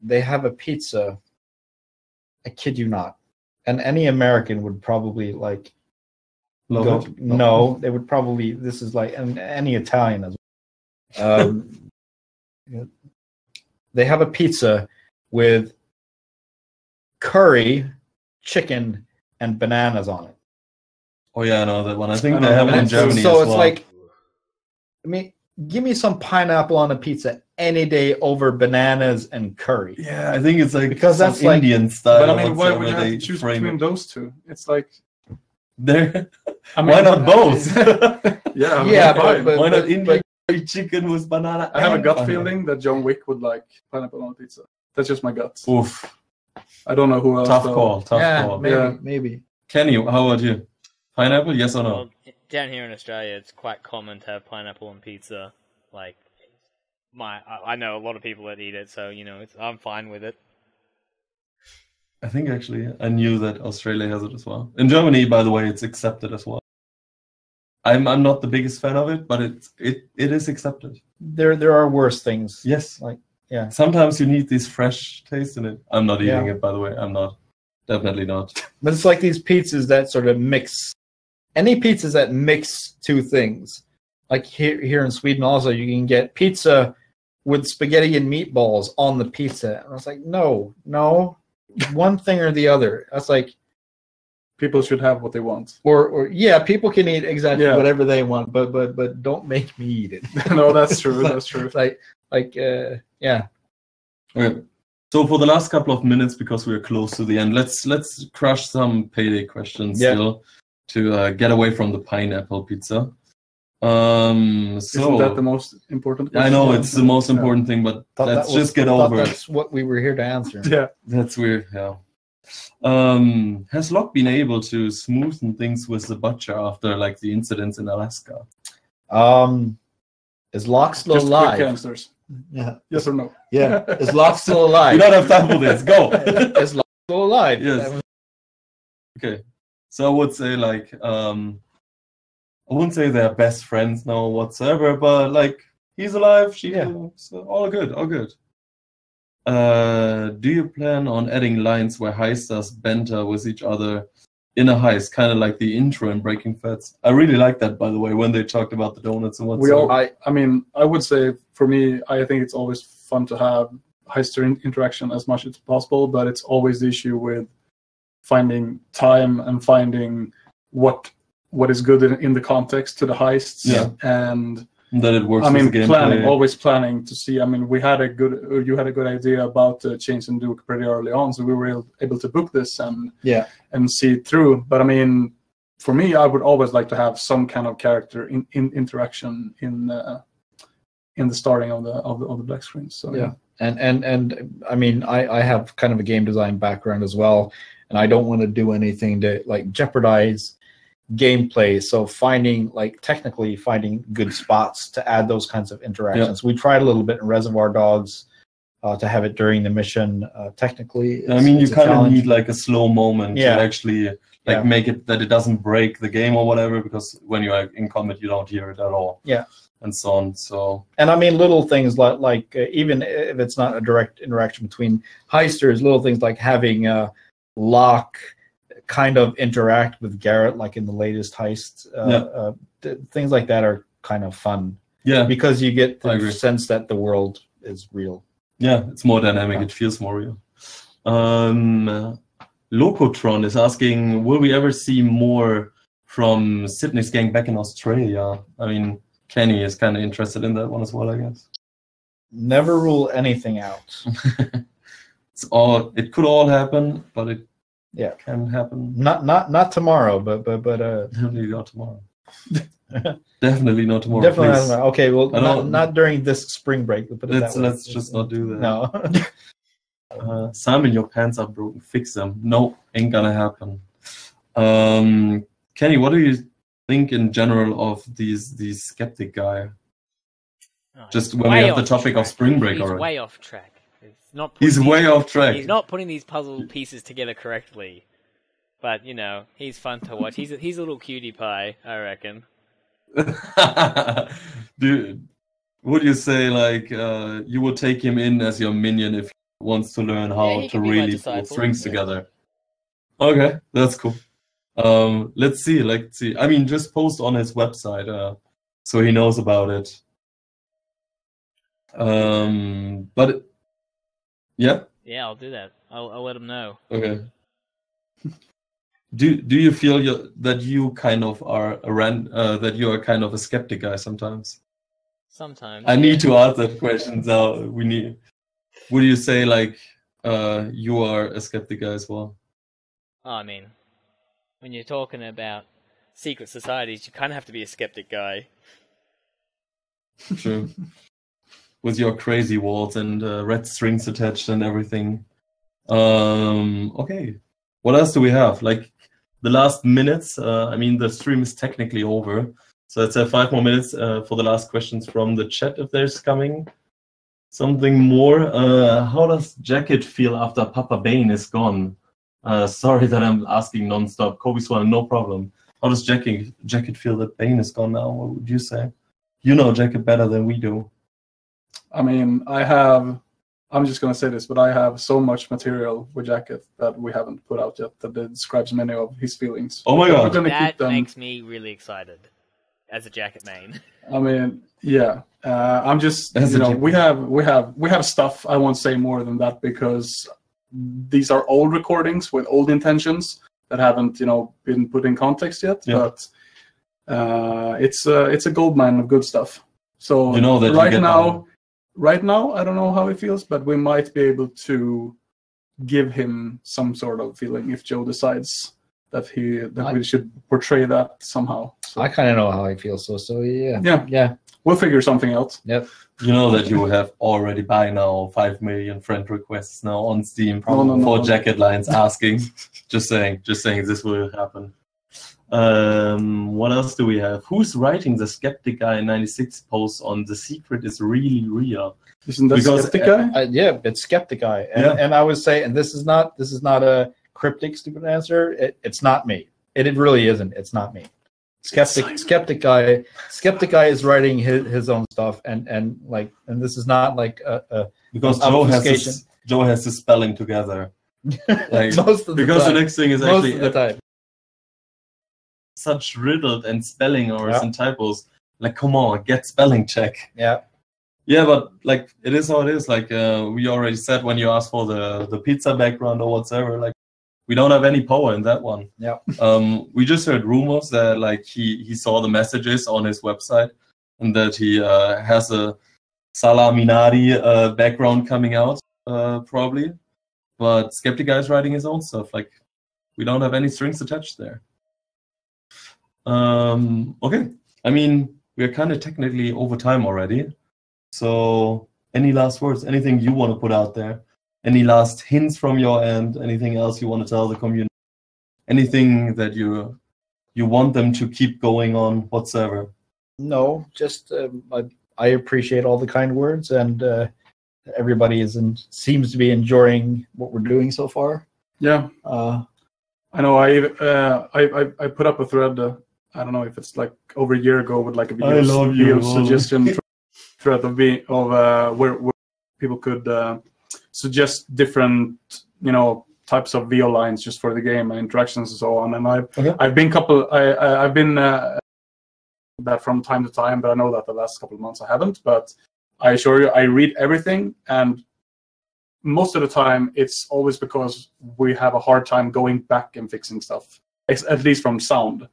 they have a pizza. I kid you not, and any American would probably like. No, they would probably. This is like any Italian as well. They have a pizza with curry, chicken, and bananas on it. Oh yeah, I know that one. I think they have it in Germany so as it's well. like, I mean, give me some pineapple on a pizza any day over bananas and curry. Yeah, I think it's like because that's like Indian style. But I mean, why would you have to choose between those two? It's like why not both? but why not Indian chicken with banana? I have a gut feeling that John Wick would like pineapple on pizza. That's just my gut. Oof. I don't know who else. Tough call. Maybe. Kenny, how about you? Pineapple, yes or no? Well, down here in Australia, it's quite common to have pineapple on pizza. Like, I know a lot of people that eat it, so I'm fine with it. I think actually I knew that Australia has it as well. In Germany, by the way, it's accepted as well. I'm not the biggest fan of it, but it is accepted. There are worse things. Yes. Like, yeah. Sometimes you need this fresh taste in it. I'm not eating it, by the way. I'm not. Definitely not. But it's like these pizzas that sort of mix. Any pizzas that mix two things. Like here in Sweden also, you can get pizza with spaghetti and meatballs on the pizza. And I was like, no. One thing or the other. That's like, people should have what they want. Or yeah, people can eat exactly whatever they want, but don't make me eat it. No, that's true. That's true. Yeah. Okay. So for the last couple of minutes, because we're close to the end, let's crush some Payday questions still to get away from the pineapple pizza. Isn't that the most important question? I know it's the most important thing, but let's just get over it. That's what we were here to answer. Yeah. That's weird, yeah. Has Locke been able to smoothen things with the butcher after like the incidents in Alaska? Is Locke still Just alive? quick answers. Yeah. Yes or no? Yeah. Is Locke still alive? You don't have time for this. Go. Is Locke still alive? Yes. Okay. So I would say like I wouldn't say they're best friends now whatsoever, but like he's alive, so all good, all good. Do you plan on adding lines where heisters banter with each other in a heist, kind of like the intro in Breaking Fats? I really like that, by the way, when they talked about the donuts and whatsoever. I mean, I would say for me, I think it's always fun to have heister interaction as much as possible, but it's always the issue with finding time and finding what is good in the context to the heists, and that it works. I mean, always planning to see. I mean, you had a good idea about Chains and Duke pretty early on, so we were able to book this and see it through. But I mean, for me, I would always like to have some kind of character in interaction in the starting of the black screen. So yeah. And I mean, I have kind of a game design background as well, and I don't want to do anything to like jeopardize gameplay. So technically finding good spots to add those kinds of interactions. We tried a little bit in Reservoir Dogs to have it during the mission. Technically, I mean, you kind of need like a slow moment to actually make it that it doesn't break the game or whatever, because when you are in combat, you don't hear it at all. Yeah. And so on. So, and I mean, little things like even if it's not a direct interaction between heisters, little things like having Locke kind of interact with Garrett, like in the latest heist. Things like that are kind of fun. Yeah, because you get the sense that the world is real. Yeah, it's more dynamic. It feels more real. Locotron is asking, will we ever see more from Sydney's gang back in Australia? I mean, Kenny is kind of interested in that one as well, I guess. Never rule anything out. It could all happen, but it can happen. Not tomorrow, but definitely not tomorrow. Definitely not tomorrow. Definitely not tomorrow. Okay, well, not during this spring break. Let's just not do that. No. Simon, your pants are broken. Fix them. No, ain't gonna happen. Kenny, what do you think in general of these skeptic guy? Just when we have the topic of spring break already. He's way off track. He's way off track. He's not putting these puzzle pieces together correctly. But, he's fun to watch. He's a little cutie pie, I reckon. Dude, would you say, like, you would take him in as your minion if he wants to learn how to really pull strings together? Okay, that's cool. Let's see. I mean, just post on his website so he knows about it. But... Yeah? Yeah, I'll do that. I'll let him know. Okay. Do you feel that you kind of are that you are kind of a skeptic guy sometimes? Sometimes. I need to ask that question now. Would you say like you are a skeptic guy as well? Oh, I mean, when you're talking about secret societies, you kind of have to be a skeptic guy. True. With your crazy walls and red strings attached and everything. Okay. What else do we have? Like the last minutes. I mean, the stream is technically over, so let's have 5 more minutes for the last questions from the chat if there's coming something more. How does Jacket feel after Papa Bane is gone? Sorry that I'm asking non-stop. Kobe Swan, no problem. How does Jacket feel that Bane is gone now? What would you say? You know Jacket better than we do. I mean, I'm just going to say this, but I have so much material with Jacket that we haven't put out yet that describes many of his feelings. Oh my god. That makes me really excited as a Jacket main. I mean, yeah. I'm just, you know, we have stuff. I won't say more than that because these are old recordings with old intentions that haven't, you know, been put in context yet. Yeah. But it's a goldmine of good stuff. So you know that right now, I don't know how he feels, but we might be able to give him some sort of feeling if Joe decides that we should portray that somehow. So. I kind of know how he feels, so yeah. Yeah. We'll figure something out. Yep. You know that you have already by now 5 million friend requests now on Steam for Jacket lines asking. just saying this will happen. What else do we have? Who's writing the Skeptic Guy 96 post on The Secret is Really Real? Isn't that Skeptic Guy? Yeah, it's Skeptic Guy. And I would say, and this is not a cryptic stupid answer. It's not me. It really isn't. It's not me. Skeptic Guy is writing his own stuff, and this is not like a because Joe has his spelling together. Like, most of the because time. The next thing is most actually of the time. Such riddled and spelling errors and typos. Like, come on, get spelling check. Yeah. Yeah, but like it is how it is. Like we already said when you asked for the pizza background or whatever, like we don't have any power in that one. Yeah. We just heard rumors that like he saw the messages on his website and that he has a Salaminari background coming out probably. But Skeptic Guy is writing his own stuff. Like we don't have any strings attached there. Okay. I mean, we're kind of technically over time already. So any last words? Anything you want to put out there? Any last hints from your end? Anything else you want to tell the community? Anything that you want them to keep going on whatsoever? No, just I appreciate all the kind words, and everybody seems to be enjoying what we're doing so far. Yeah. I know. I put up a thread. I don't know if it's like over a year ago with like a video suggestion thread of where people could suggest different, you know, types of VO lines just for the game and interactions and so on. And I've been that from time to time, but I know that the last couple of months I haven't. But I assure you, I read everything, and most of the time it's always because we have a hard time going back and fixing stuff, at least from sound.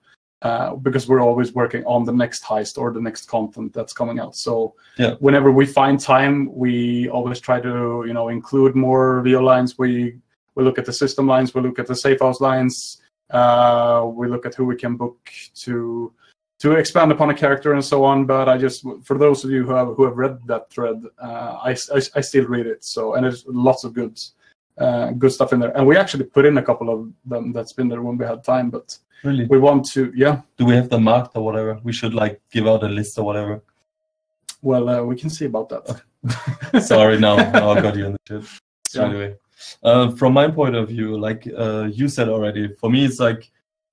Because we're always working on the next heist or the next content that's coming out. So whenever we find time, we always try to, you know, include more VO lines. We look at the system lines, we look at the safe house lines, we look at who we can book to expand upon a character and so on. But I just, for those of you who have read that thread, I still read it. So, and there's lots of good stuff in there. And we actually put in a couple of them that's been there when we had time, but really, we want to, Do we have them marked or whatever? We should like give out a list or whatever. Well, we can see about that. Sorry, now I got you in the chat. So anyway, from my point of view, like you said already, for me it's like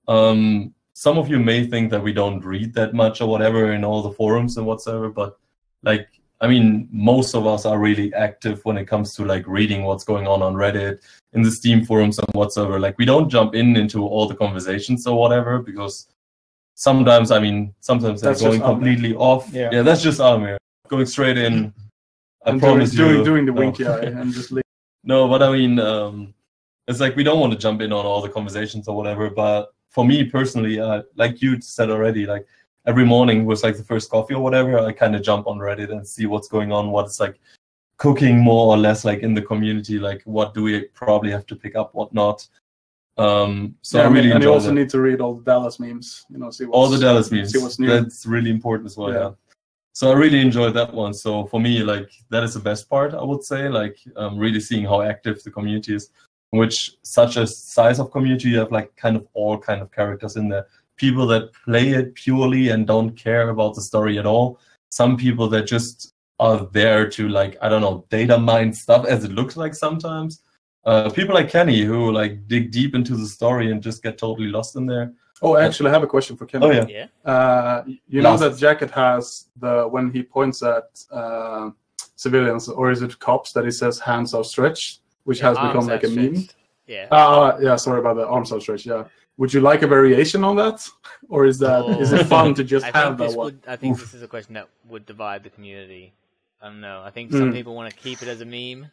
some of you may think that we don't read that much or whatever in all the forums and whatsoever, but like, I mean, most of us are really active when it comes to like reading what's going on Reddit, in the Steam forums and whatsoever. Like we don't jump into all the conversations or whatever, because sometimes they're going completely off. Yeah, that's just Almir going straight in. I promise you. Doing the winky eye and just leave. No, but I mean, it's like we don't want to jump in on all the conversations or whatever. But for me personally, like you said already, like every morning was like the first coffee or whatever, I kind of jump on Reddit and see what's going on, what's like cooking more or less like in the community, like what do we probably have to pick up, what not. So I really and you also that. need to read all the Dallas memes, you know, see all the Dallas memes. See what's new. That's really important as well. Yeah. So I really enjoyed that one. So for me, like that is the best part, I would say, like really seeing how active the community is. which such a size of community, you have like kind of all kind of characters in there. People that play it purely and don't care about the story at all. Some people that just are there to, like, I don't know, data mine stuff, as it looks like sometimes. People like Kenny who like dig deep into the story and just get totally lost in there. Oh, actually, I have a question for Kenny. Oh yeah. Yeah. You know that Jacket has when he points at civilians, or is it cops, that he says hands are stretched, which has become like a meme. Yeah. Yeah. Sorry about that. Arms are stretched. Yeah. Would you like a variation on that, or is it fun to just have that one? I think this is a question that would divide the community. I don't know. I think some people want to keep it as a meme,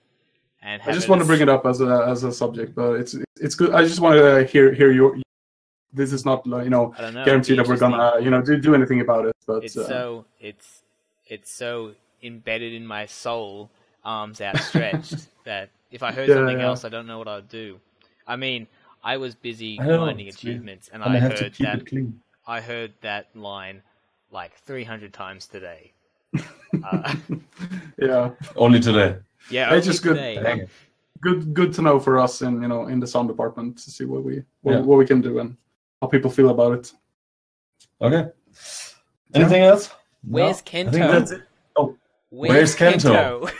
and I just want to bring it up as a subject, but it's good. I just want to hear your. This is not, you know, guaranteed that we're gonna, you know, do anything about it. But it's so embedded in my soul, arms outstretched, that if I heard something else, I don't know what I'd do. I mean, I was busy grinding achievements, and I heard that line like 300 times today. Yeah. Only today. Yeah, it's just good. Today. Good to know for us in the sound department to see what we can do and how people feel about it. Okay. Anything else? Where's Kento? I think that's it. Oh, where's Kento?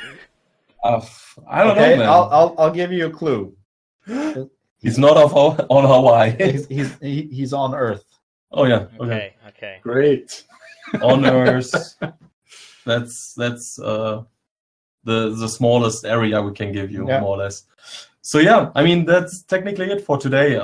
I don't know, man. I'll give you a clue. He's not on Hawaii. he's on Earth. Oh yeah. Okay. Great. On Earth. That's the smallest area we can give you, more or less. So yeah, I mean, that's technically it for today.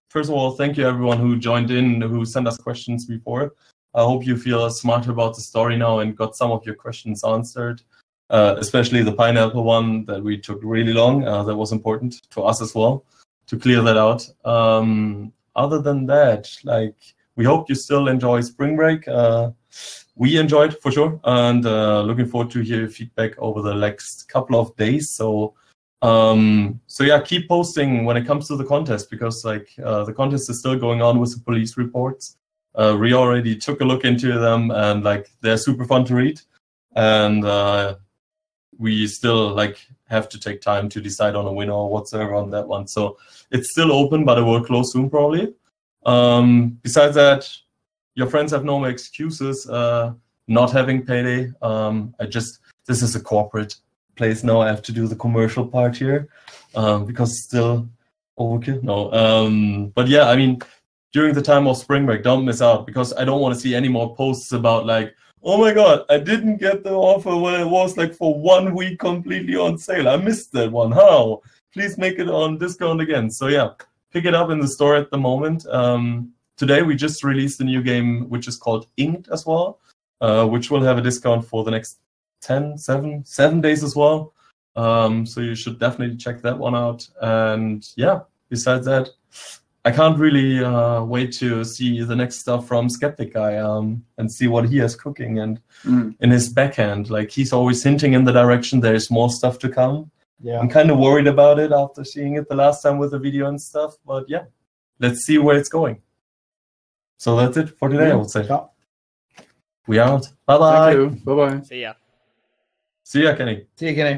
First of all, thank you everyone who joined in, who sent us questions before. I hope you feel smarter about the story now and got some of your questions answered, especially the pineapple one that we took really long. That was important to us as well to clear that out. Other than that, like, we hope you still enjoy spring break. We enjoyed for sure, and looking forward to hear your feedback over the next couple of days. So yeah, keep posting when it comes to the contest, because like the contest is still going on with the police reports. We already took a look into them, and like they're super fun to read, and we still like have to take time to decide on a winner or whatsoever on that one. So it's still open, but it will close soon probably. Besides that, your friends have no more excuses not having payday. This is a corporate place now. I have to do the commercial part here because it's still overkill. No, but yeah, I mean, during the time of spring break, don't miss out, because I don't want to see any more posts about like, oh my god, I didn't get the offer when it was like for 1 week completely on sale. I missed that one. How? Please make it on discount again. So yeah, pick it up in the store at the moment. Today we just released a new game which is called Inked as well, which will have a discount for the next 7 days as well. So you should definitely check that one out. And yeah, besides that, I can't really wait to see the next stuff from Skeptic Guy and see what he has cooking and in his backhand. Like, he's always hinting in the direction there's more stuff to come. Yeah, I'm kind of worried about it after seeing it the last time with the video and stuff. But yeah, let's see where it's going. So that's it for today, I would say. Yeah. We out. Bye-bye. Thank you. Bye-bye. See ya. See ya, Kenny. See you, Kenny.